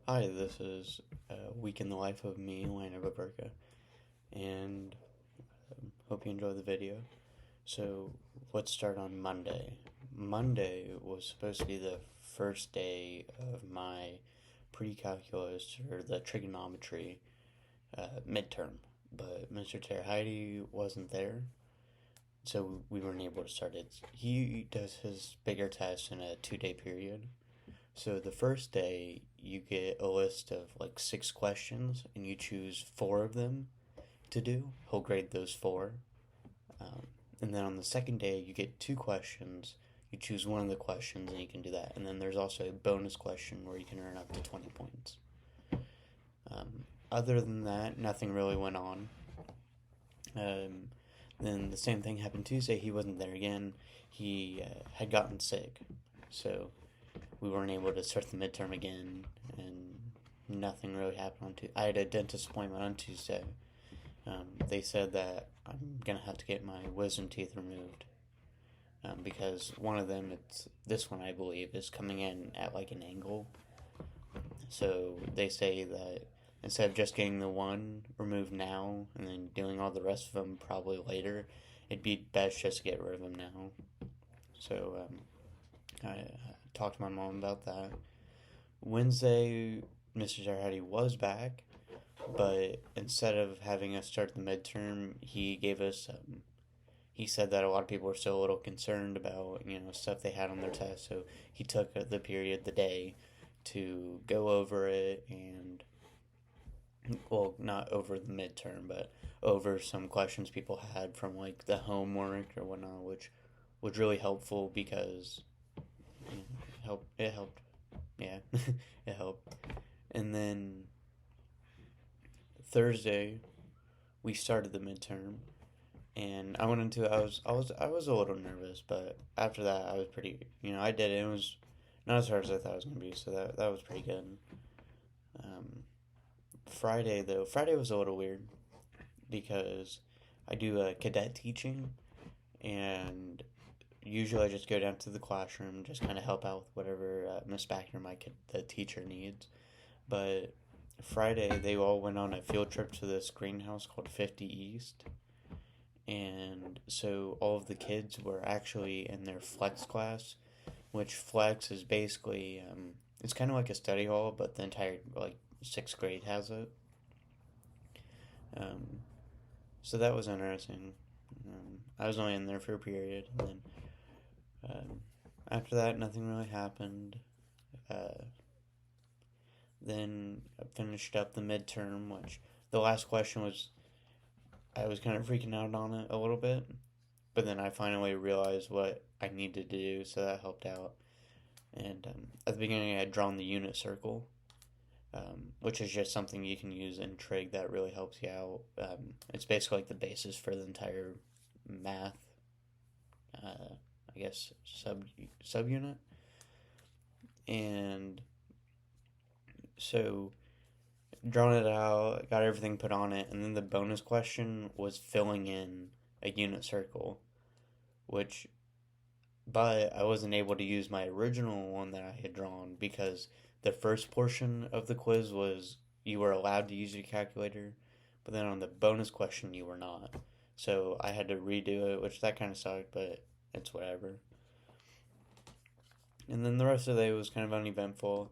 Hi, this is a week in the life of me, Landon, and hope you enjoy the video. So, let's start on Monday. Monday was supposed to be the first day of my pre-calculus or the trigonometry midterm, but Mr. Terheidi wasn't there, so we weren't able to start it. He does his bigger test in a 2 day period. So the first day, you get a list of like 6 questions, and you choose four of them to do. He'll grade those four. Um, and then on the second day, you get 2 questions. You choose one of the questions, and you can do that. And then there's also a bonus question where you can earn up to 20 points. Other than that, nothing really went on. Um, then the same thing happened Tuesday. He wasn't there again. He had gotten sick. So we weren't able to start the midterm again, and nothing really happened on Tuesday. I had a dentist appointment on Tuesday. They said that I'm gonna have to get my wisdom teeth removed because one of them, it's this one I believe, is coming in at like an angle. So they say that instead of just getting the one removed now and then doing all the rest of them probably later, it'd be best just to get rid of them now. So I talked to my mom about that. Wednesday, Mr. Zarhadi was back, but instead of having us start the midterm, he gave us. He said that a lot of people were still a little concerned about stuff they had on their test, so he took the period, the day, to go over it and well, not over the midterm, but over some questions people had from like the homework or whatnot, which was really helpful because it helped. Yeah, it helped. And then Thursday we started the midterm, and I went into it. I was a little nervous, but after that I was pretty. I did it. It was not as hard as I thought it was gonna be, so that was pretty good. Um, Friday though, Friday was a little weird because I do cadet teaching, and usually I just go down to the classroom, just kind of help out with whatever Miss Backner, the teacher, needs. But Friday they all went on a field trip to this greenhouse called 50 East, and so all of the kids were actually in their flex class, which flex is basically it's kind of like a study hall, but the entire like sixth grade has it. Um, so that was interesting. I was only in there for a period, and then um, after that, nothing really happened. Uh, then I finished up the midterm, which the last question was, I was kind of freaking out on it a little bit, but then I finally realized what I needed to do, so that helped out. And at the beginning, I had drawn the unit circle, which is just something you can use in trig that really helps you out. It's basically like the basis for the entire math, I guess subunit. And so drawn it out, got everything put on it, and then the bonus question was filling in a unit circle, which but I wasn't able to use my original one that I had drawn because the first portion of the quiz was you were allowed to use your calculator, but then on the bonus question you were not. So I had to redo it, which that kind of sucked, but it's whatever. And then the rest of the day was kind of uneventful.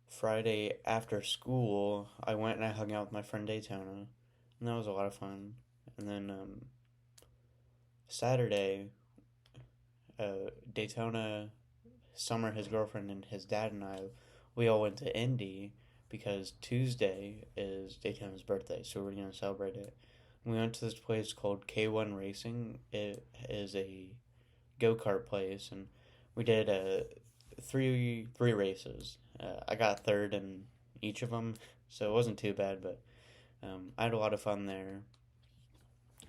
Friday after school, I went and I hung out with my friend Daytona, and that was a lot of fun. And then Saturday, Daytona, Summer, his girlfriend, and his dad and I, we all went to Indy because Tuesday is Daytona's birthday, so we're gonna celebrate it. We went to this place called K1 Racing. It is a go kart place, and we did three races. I got third in each of them, so it wasn't too bad. But I had a lot of fun there,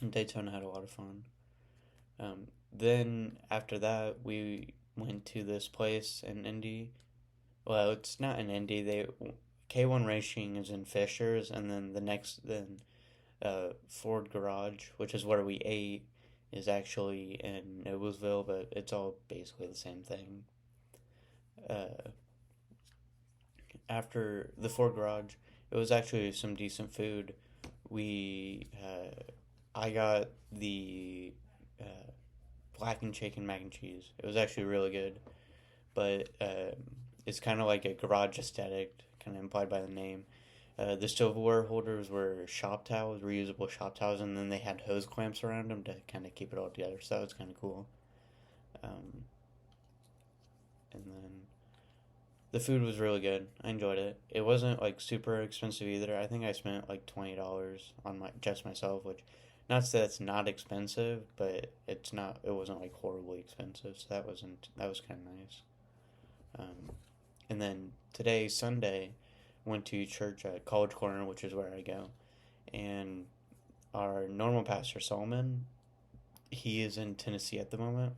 and Daytona had a lot of fun. Then after that, we went to this place in Indy. Well, it's not in Indy. They K1 Racing is in Fishers, and then Ford Garage, which is where we ate, is actually in Noblesville, but it's all basically the same thing. Uh, after the Ford Garage, it was actually some decent food. We I got the uh, blackened chicken mac and cheese. It was actually really good, but it's kind of like a garage aesthetic, kind of implied by the name. The silverware holders were shop towels, reusable shop towels, and then they had hose clamps around them to kind of keep it all together. So that was kind of cool. Um, and then the food was really good. I enjoyed it. It wasn't like super expensive either. I think I spent like $20 on my just myself, which not that it's not expensive, but it's not. It wasn't like horribly expensive, so that was kind of nice. And then today, Sunday, went to church at College Corner, which is where I go, and our normal pastor Solomon, he is in Tennessee at the moment,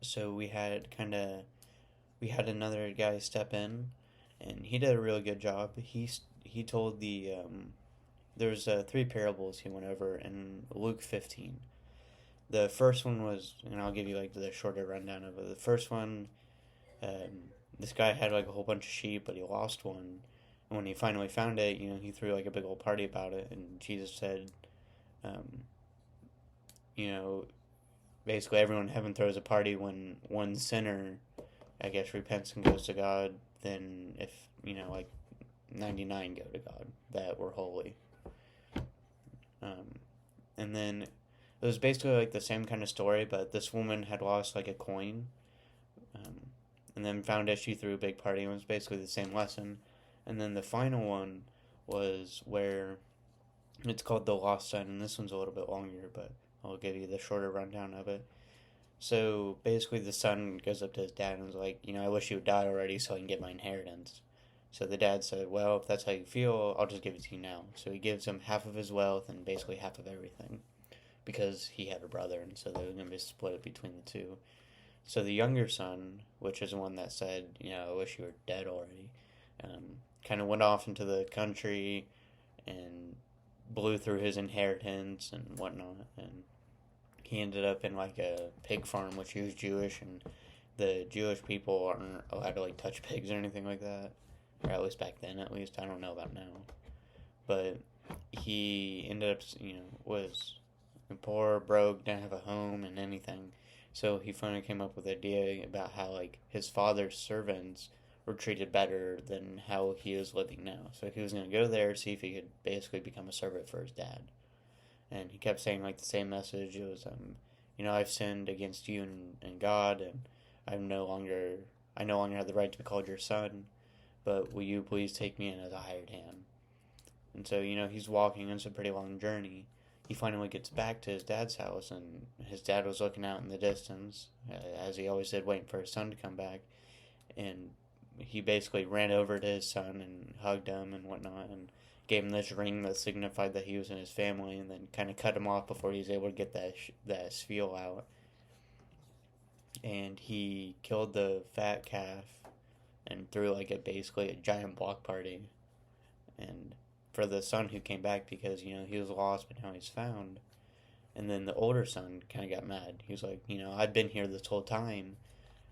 so we had another guy step in, and he did a really good job. He told there's three parables he went over in Luke 15. The first one was, and I'll give you like the shorter rundown of it. The first one, this guy had like a whole bunch of sheep, but he lost one. And when he finally found it, he threw like a big old party about it. And Jesus said, um, you know, basically everyone in heaven throws a party when one sinner, I guess, repents and goes to God. Then if, like 99 go to God that were holy. And then it was basically like the same kind of story, but this woman had lost like a coin, and then found it. She threw a big party. It was basically the same lesson. And then the final one was where it's called the lost son, and this one's a little bit longer, but I'll give you the shorter rundown of it. So basically, the son goes up to his dad and is like, I wish you would die already so I can get my inheritance. So the dad said, well, if that's how you feel, I'll just give it to you now. So he gives him half of his wealth and basically half of everything, because he had a brother, and so they were going to be split between the two. So the younger son, which is the one that said, I wish you were dead already, kind of went off into the country and blew through his inheritance and whatnot. And he ended up in like a pig farm, which he was Jewish, and the Jewish people aren't allowed to like touch pigs or anything like that. Or at least back then, at least. I don't know about now. But he ended up, was poor, broke, didn't have a home and anything. So he finally came up with the idea about how like his father's servants were treated better than how he was living now. So he was going to go there, see if he could basically become a servant for his dad. And he kept saying like the same message. It was, I've sinned against you and God, and I no longer have the right to be called your son, but will you please take me in as a hired hand? And so, he's walking. It's a pretty long journey. He finally gets back to his dad's house, and his dad was looking out in the distance, as he always did, waiting for his son to come back. And he basically ran over to his son and hugged him and whatnot, and gave him this ring that signified that he was in his family, and then kind of cut him off before he was able to get that spiel out. And he killed the fat calf and threw like basically a giant block party. And for the son who came back, because he was lost but now he's found. And then the older son kind of got mad. He was like, I've been here this whole time.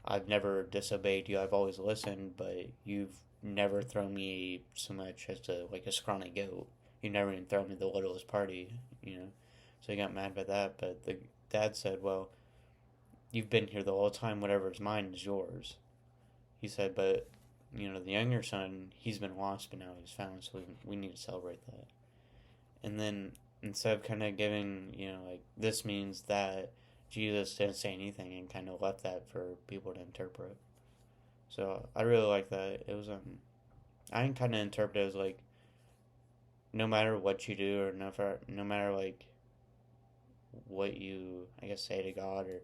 I've never disobeyed you. I've always listened, but you've never thrown me so much as to like a scrawny goat. You never even thrown me the littlest party. So he got mad by that. But the dad said, well, you've been here the whole time. Whatever's mine is yours. He said, but the younger son, he's been lost, but now he's found, so we need to celebrate that. And then instead of kind of giving, like, this means that Jesus didn't say anything, and kind of left that for people to interpret. So I really like that. It was, I kind of interpret it as, like, no matter what you do, or no matter, like, what you, I guess, say to God, or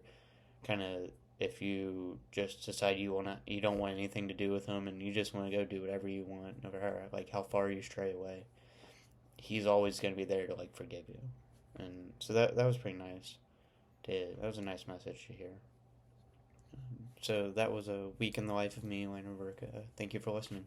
kind of, if you just decide you don't want anything to do with him, and you just want to go do whatever you want, no matter like how far you stray away, he's always going to be there to like forgive you. And so that was pretty nice. That was a nice message to hear. So that was a week in the life of me, Landon. Thank you for listening.